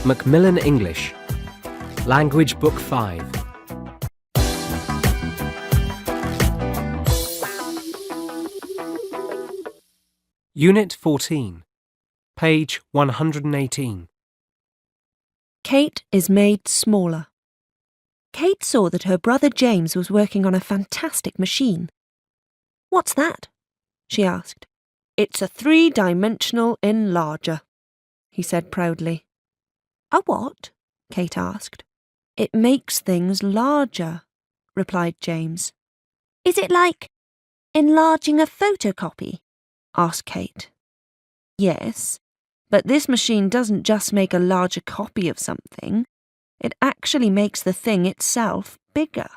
Macmillan English, Language Book 5. Unit 14, page 118. Kate is made smaller. Kate saw that her brother James was working on a fantastic machine. "What's that?" she asked. "It's a 3-dimensional enlarger," he said proudly. "A what?" Kate asked. "It makes things larger," replied James. "Is it like enlarging a photocopy?" asked Kate. "Yes, but this machine doesn't just make a larger copy of something. It actually makes the thing itself bigger."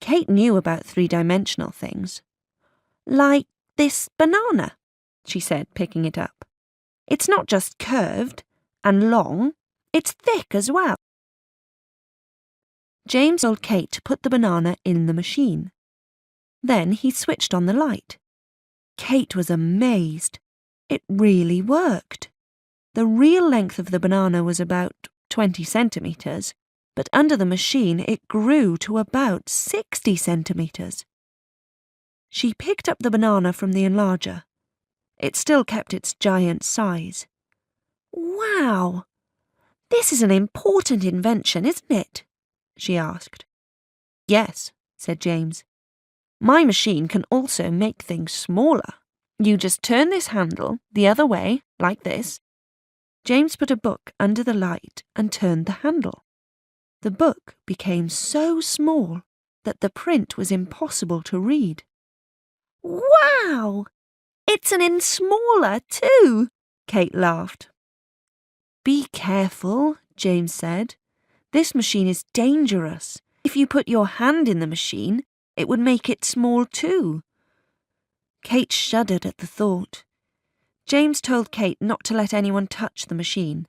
Kate knew about 3-dimensional things. "Like this banana," she said, picking it up. "It's not just curved and long, it's thick as well." James told Kate to put the banana in the machine. Then he switched on the light. Kate was amazed. It really worked. The real length of the banana was about 20 centimetres, but under the machine it grew to about 60 centimetres. She picked up the banana from the enlarger. It still kept its giant size. "Wow! This is an important invention, isn't it?" she asked. "Yes," said James. "My machine can also make things smaller. You just turn this handle the other way, like this." James put a book under the light and turned the handle. The book became so small that the print was impossible to read. "Wow! It's an inch smaller too," Kate laughed. "Be careful," James said. "This machine is dangerous. If you put your hand in the machine, it would make it small too." Kate shuddered at the thought. James told Kate not to let anyone touch the machine.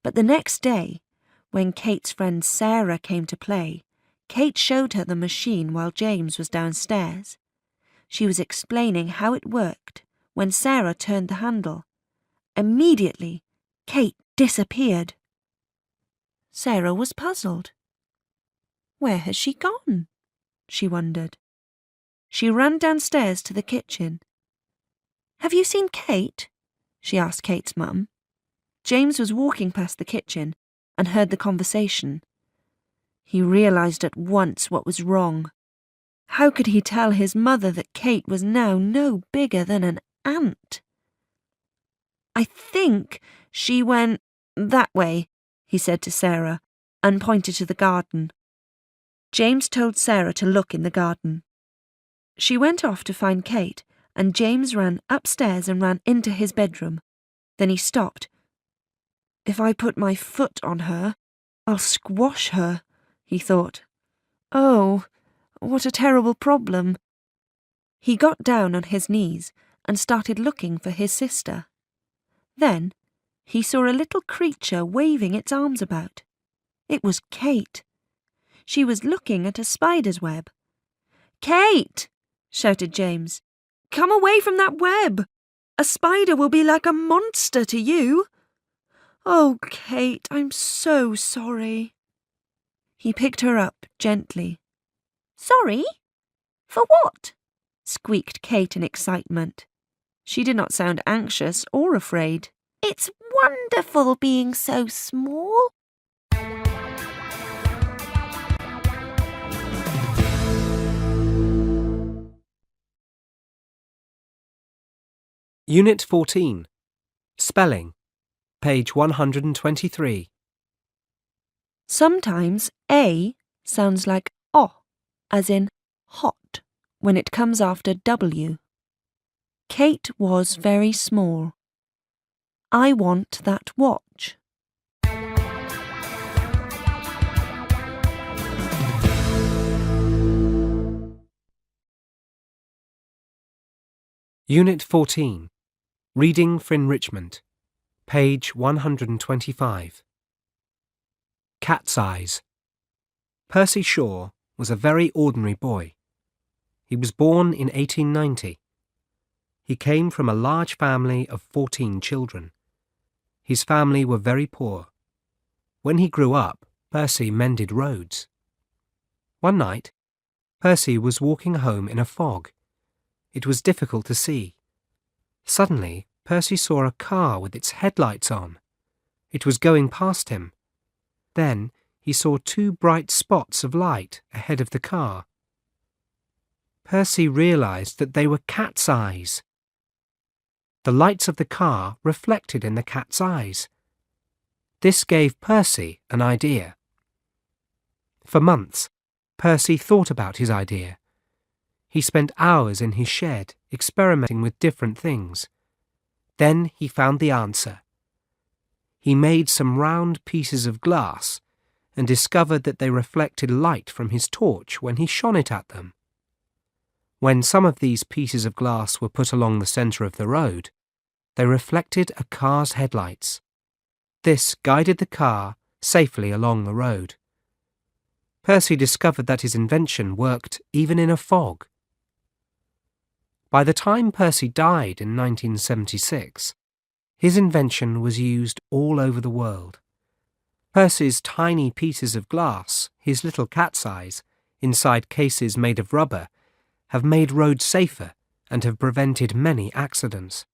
But the next day, when Kate's friend Sarah came to play, Kate showed her the machine while James was downstairs. She was explaining how it worked when Sarah turned the handle. Immediately, Kate disappeared. Sarah was puzzled. "Where has she gone?" she wondered. She ran downstairs to the kitchen. "Have you seen Kate?" she asked Kate's mum. James was walking past the kitchen and heard the conversation. He realised at once what was wrong. How could he tell his mother that Kate was now no bigger than an ant? "I think she went that way," he said to Sarah, and pointed to the garden. James told Sarah to look in the garden. She went off to find Kate, and James ran upstairs and ran into his bedroom. Then he stopped. "If I put my foot on her, I'll squash her," he thought. "Oh, what a terrible problem." He got down on his knees and started looking for his sister. Then he saw a little creature waving its arms about. It was Kate. She was looking at a spider's web. "Kate!" shouted James. "Come away from that web! A spider will be like a monster to you." "Oh, Kate, I'm so sorry." He picked her up gently. "Sorry? For what?" squeaked Kate in excitement. She did not sound anxious or afraid. "It's wonderful being so small." Unit 14, spelling, page 123. Sometimes A sounds like O, as in hot, when it comes after W. Kate was very small. I want that watch. Unit 14, reading for enrichment, page 125. Cat's eyes. Percy Shaw was a very ordinary boy. He was born in 1890. He came from a large family of 14 children. His family were very poor. When he grew up, Percy mended roads. One night, Percy was walking home in a fog. It was difficult to see. Suddenly, Percy saw a car with its headlights on. It was going past him. Then he saw two bright spots of light ahead of the car. Percy realized that they were cat's eyes. The lights of the car reflected in the cat's eyes. This gave Percy an idea. For months, Percy thought about his idea. He spent hours in his shed experimenting with different things. Then he found the answer. He made some round pieces of glass and discovered that they reflected light from his torch when he shone it at them. When some of these pieces of glass were put along the centre of the road, they reflected a car's headlights. This guided the car safely along the road. Percy discovered that his invention worked even in a fog. By the time Percy died in 1976, his invention was used all over the world. Percy's tiny pieces of glass, his little cat's eyes, inside cases made of rubber, have made roads safer and have prevented many accidents.